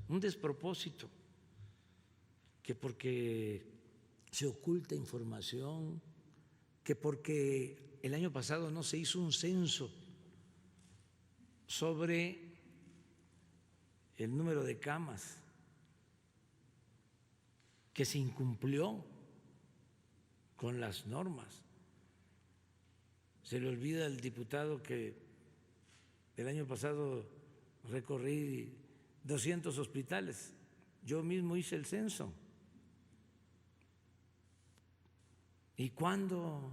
un despropósito, que porque se oculta información, que porque el año pasado no se hizo un censo sobre el número de camas, que se incumplió con las normas. Se le olvida al diputado que el año pasado recorrí 200 hospitales, yo mismo hice el censo. ¿Y cuándo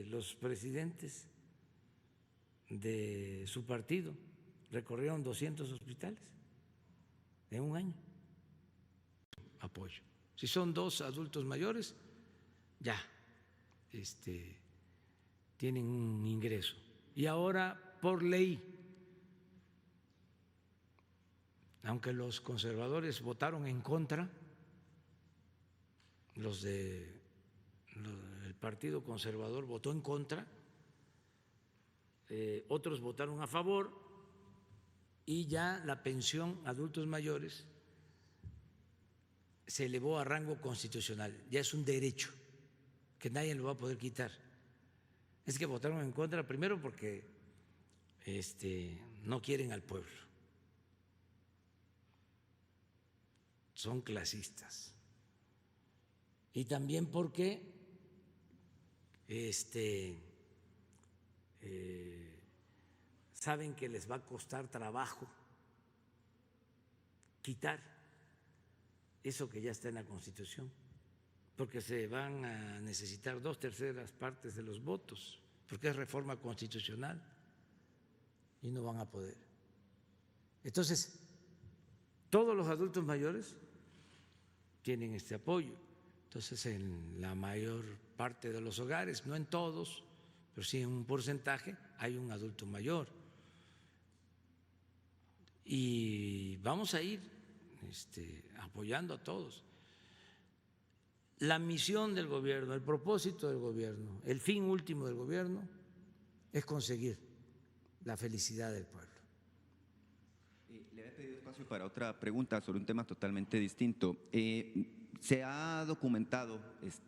los presidentes de su partido recorrieron 200 hospitales en un año? Apoyo. Si son 2 adultos mayores, ya tienen un ingreso. Y ahora, por ley, aunque los conservadores votaron en contra, el Partido Conservador votó en contra, otros votaron a favor, y ya la pensión a adultos mayores se elevó a rango constitucional, ya es un derecho que nadie lo va a poder quitar. Es que votaron en contra primero porque no quieren al pueblo, son clasistas, y también porque saben que les va a costar trabajo quitar eso que ya está en la Constitución, porque se van a necesitar 2/3 partes de los votos, porque es reforma constitucional y no van a poder. Entonces, todos los adultos mayores tienen este apoyo. Entonces, en la mayor parte de los hogares, no en todos, pero sí en un porcentaje, hay un adulto mayor. Y vamos a ir apoyando a todos. La misión del gobierno, el propósito del gobierno, el fin último del gobierno es conseguir la felicidad del pueblo. Le había pedido espacio para otra pregunta sobre un tema totalmente distinto. Se ha documentado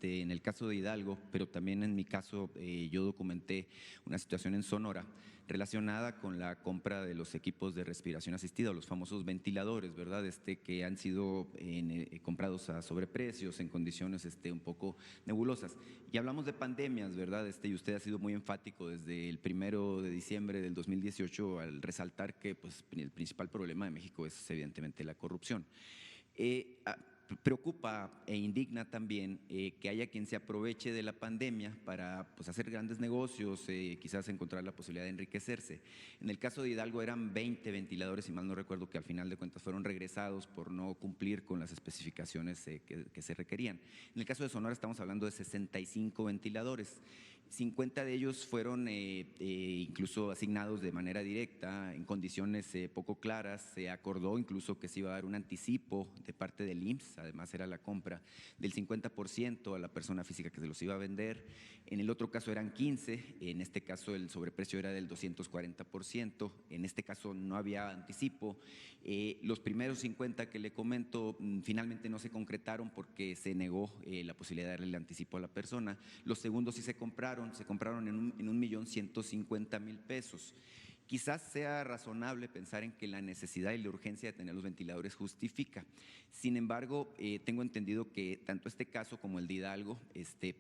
en el caso de Hidalgo, pero también en mi caso yo documenté una situación en Sonora relacionada con la compra de los equipos de respiración asistida, los famosos ventiladores, ¿verdad? Que han sido comprados a sobreprecios, en condiciones un poco nebulosas. Y hablamos de pandemias, ¿verdad? Y usted ha sido muy enfático desde el 1 de diciembre del 2018 al resaltar que pues, el principal problema de México es evidentemente la corrupción. Preocupa e indigna también que haya quien se aproveche de la pandemia para pues, hacer grandes negocios, quizás encontrar la posibilidad de enriquecerse. En el caso de Hidalgo eran 20 ventiladores, si mal no recuerdo, que al final de cuentas fueron regresados por no cumplir con las especificaciones que se requerían. En el caso de Sonora estamos hablando de 65 ventiladores. 50 de ellos fueron incluso asignados de manera directa, en condiciones poco claras. Se acordó incluso que se iba a dar un anticipo de parte del IMSS, además era la compra del 50% a la persona física que se los iba a vender. En el otro caso eran 15, en este caso el sobreprecio era del 240%, en este caso no había anticipo. Los primeros 50 que le comento finalmente no se concretaron porque se negó la posibilidad de darle el anticipo a la persona. Los segundos sí se compraron en 1.150.000 pesos. Quizás sea razonable pensar en que la necesidad y la urgencia de tener los ventiladores justifica. Sin embargo, tengo entendido que tanto este caso como el de Hidalgo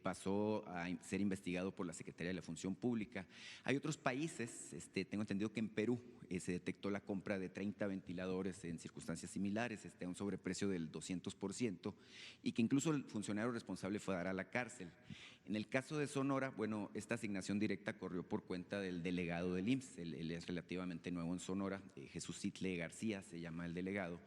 pasó a ser investigado por la Secretaría de la Función Pública. Hay otros países, tengo entendido que en Perú se detectó la compra de 30 ventiladores en circunstancias similares, a un sobreprecio del 200%, y que incluso el funcionario responsable fue a dar a la cárcel. En el caso de Sonora, bueno, esta asignación directa corrió por cuenta del delegado del IMSS, él es relativamente nuevo en Sonora, Jesús Itle García se llama el delegado.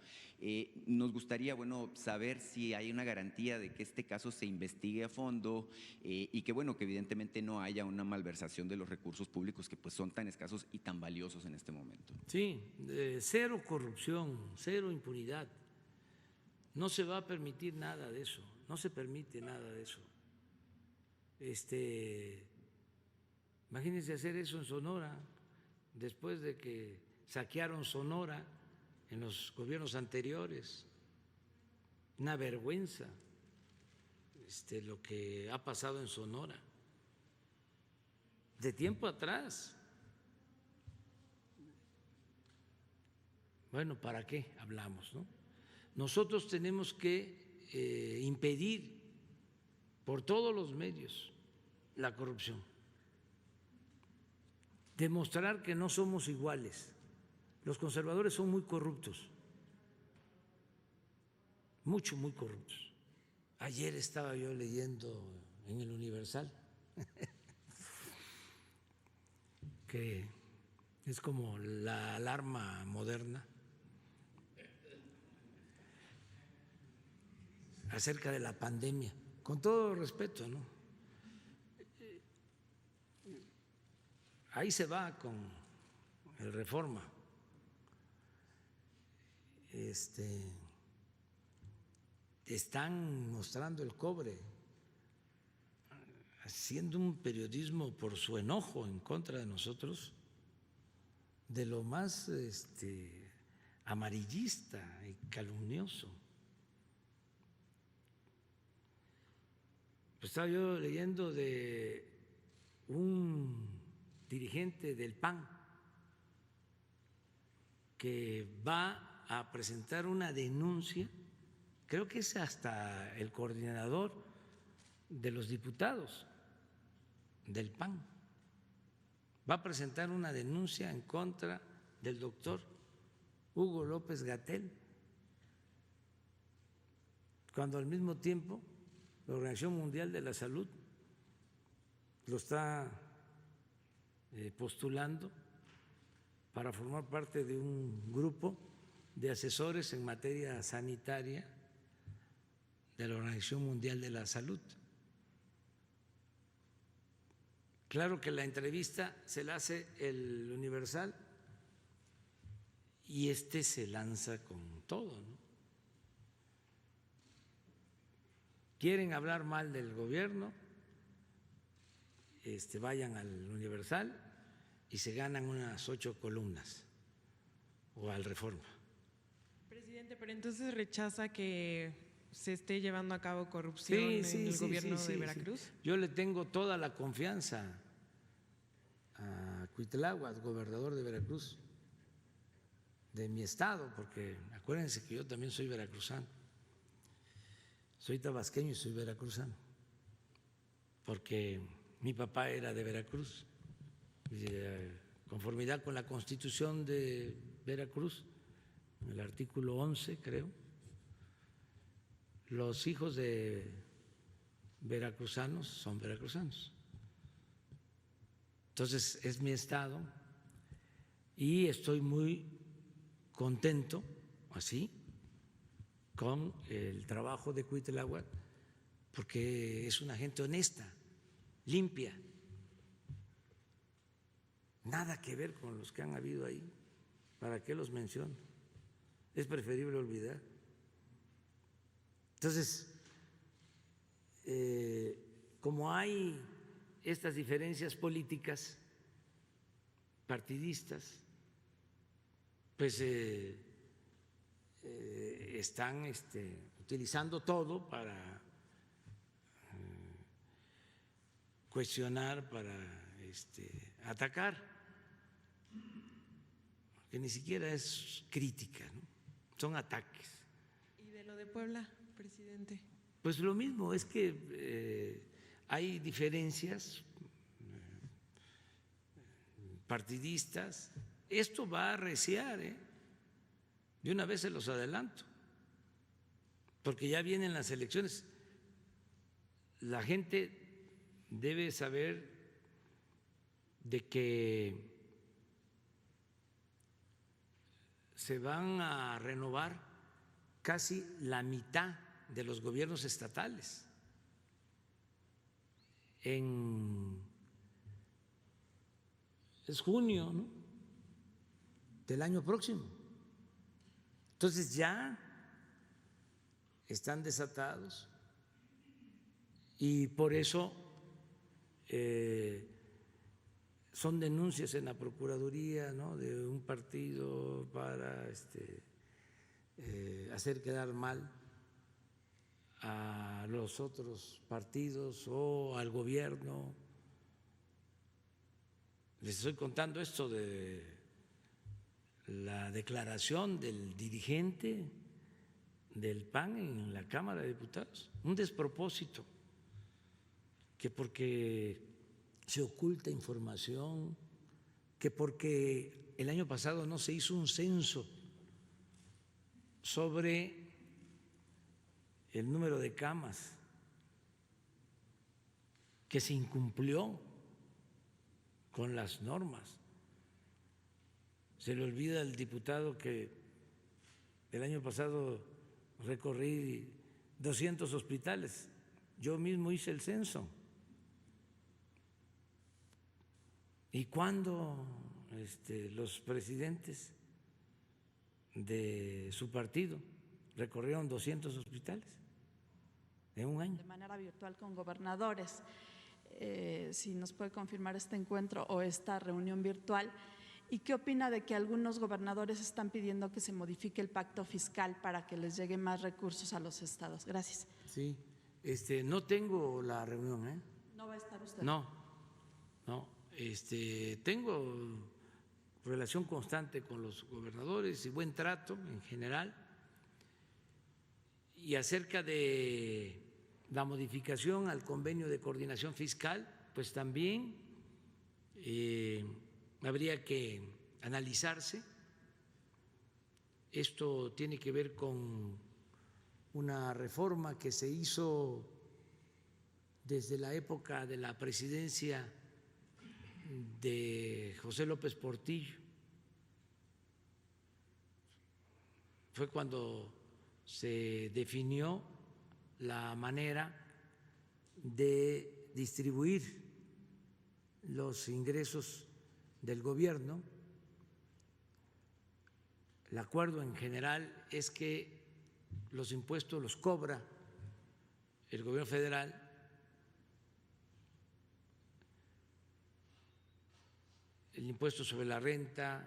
Nos gustaría, bueno, saber si hay una garantía de que este caso se investigue a fondo y que, bueno, que evidentemente no haya una malversación de los recursos públicos que pues son tan escasos y tan valiosos en este momento. Sí, cero corrupción, cero impunidad. No se va a permitir nada de eso, no se permite nada de eso. Imagínense hacer eso en Sonora, después de que saquearon Sonora en los gobiernos anteriores. Una vergüenza lo que ha pasado en Sonora. De tiempo atrás. Bueno, ¿para qué hablamos, no? Nosotros tenemos que impedir por todos los medios la corrupción, demostrar que no somos iguales. Los conservadores son muy corruptos, muy corruptos. Ayer estaba yo leyendo en el Universal que es como la alarma moderna acerca de la pandemia, con todo respeto, ¿no? Ahí se va con el Reforma. Están mostrando el cobre, haciendo un periodismo por su enojo en contra de nosotros, de lo más amarillista y calumnioso. Pues estaba yo leyendo de un dirigente del PAN que va a presentar una denuncia, creo que es hasta el coordinador de los diputados del PAN, va a presentar una denuncia en contra del doctor Hugo López-Gatell, cuando al mismo tiempo la Organización Mundial de la Salud lo está postulando para formar parte de un grupo de asesores en materia sanitaria de la Organización Mundial de la Salud. Claro que la entrevista se la hace el Universal y se lanza con todo, ¿no? Quieren hablar mal del gobierno, vayan al Universal y se ganan unas 8 columnas, o al Reforma. Presidente, pero entonces rechaza que se esté llevando a cabo corrupción en el gobierno de Veracruz. Sí. Yo le tengo toda la confianza a Cuitláhuac, gobernador de Veracruz, de mi estado, porque acuérdense que yo también soy veracruzano, soy tabasqueño y soy veracruzano, porque mi papá era de Veracruz, y conformidad con la Constitución de Veracruz, en el artículo 11, creo, los hijos de veracruzanos son veracruzanos. Entonces es mi estado y estoy muy contento así con el trabajo de Cuitláhuac, porque es una gente honesta, limpia, nada que ver con los que han habido ahí. ¿Para qué los menciono? Es preferible olvidar. Entonces, como hay estas diferencias políticas, partidistas, pues están utilizando todo para cuestionar, para atacar, que ni siquiera es crítica, ¿no? Son ataques. ¿Y de lo de Puebla, presidente? Pues lo mismo, es que hay diferencias partidistas. Esto va a arreciar, de una vez se los adelanto, porque ya vienen las elecciones. La gente debe saber de que se van a renovar casi la mitad de los gobiernos estatales es junio, ¿no?, del año próximo. Entonces ya están desatados y por eso son denuncias en la Procuraduría, ¿no?, de un partido para hacer quedar mal a los otros partidos o al gobierno. Les estoy contando esto de la declaración del dirigente del PAN en la Cámara de Diputados, un despropósito, que porque se oculta información, que porque el año pasado no se hizo un censo sobre el número de camas, que se incumplió con las normas. Se le olvida al diputado que el año pasado recorrí 200 hospitales, yo mismo hice el censo. ¿Y cuándo los presidentes de su partido recorrieron 200 hospitales en un año? De manera virtual con gobernadores. Si nos puede confirmar este encuentro o esta reunión virtual. ¿Y qué opina de que algunos gobernadores están pidiendo que se modifique el pacto fiscal para que les lleguen más recursos a los estados? Gracias. Sí, no tengo la reunión, ¿eh? ¿No va a estar usted? No. Tengo relación constante con los gobernadores y buen trato en general. Y acerca de la modificación al convenio de coordinación fiscal, pues también habría que analizarse. Esto tiene que ver con una reforma que se hizo desde la época de la presidencia de José López Portillo. Fue cuando se definió la manera de distribuir los ingresos del gobierno. El acuerdo en general es que los impuestos los cobra el gobierno federal, el impuesto sobre la renta,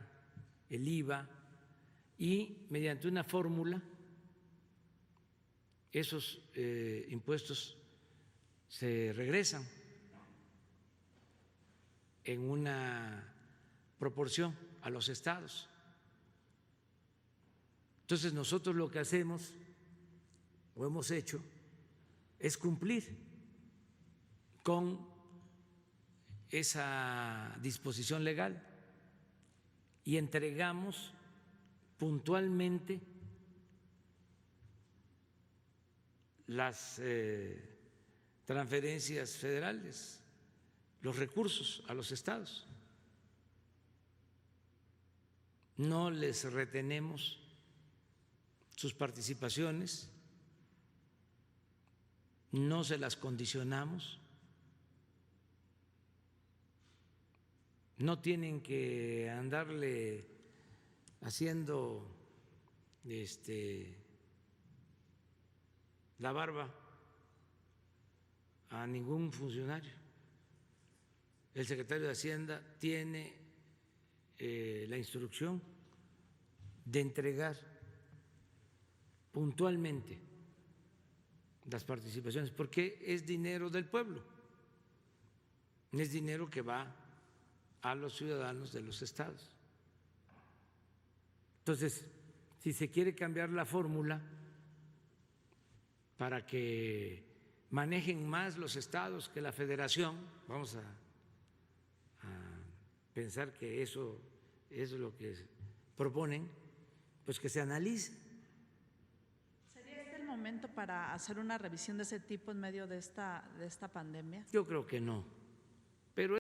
el IVA, y mediante una fórmula esos impuestos se regresan en una proporción a los estados. Entonces nosotros lo que hacemos o hemos hecho es cumplir con esa disposición legal y entregamos puntualmente las transferencias federales, los recursos a los estados. No les retenemos sus participaciones, no se las condicionamos, no tienen que andarle haciendo la barba a ningún funcionario. El secretario de Hacienda tiene la instrucción de entregar puntualmente las participaciones, porque es dinero del pueblo, es dinero que va a los ciudadanos de los estados. Entonces, si se quiere cambiar la fórmula para que manejen más los estados que la federación, vamos a pensar que eso es lo que proponen, pues que se analice. ¿Sería este el momento para hacer una revisión de ese tipo en medio de esta pandemia? Yo creo que no.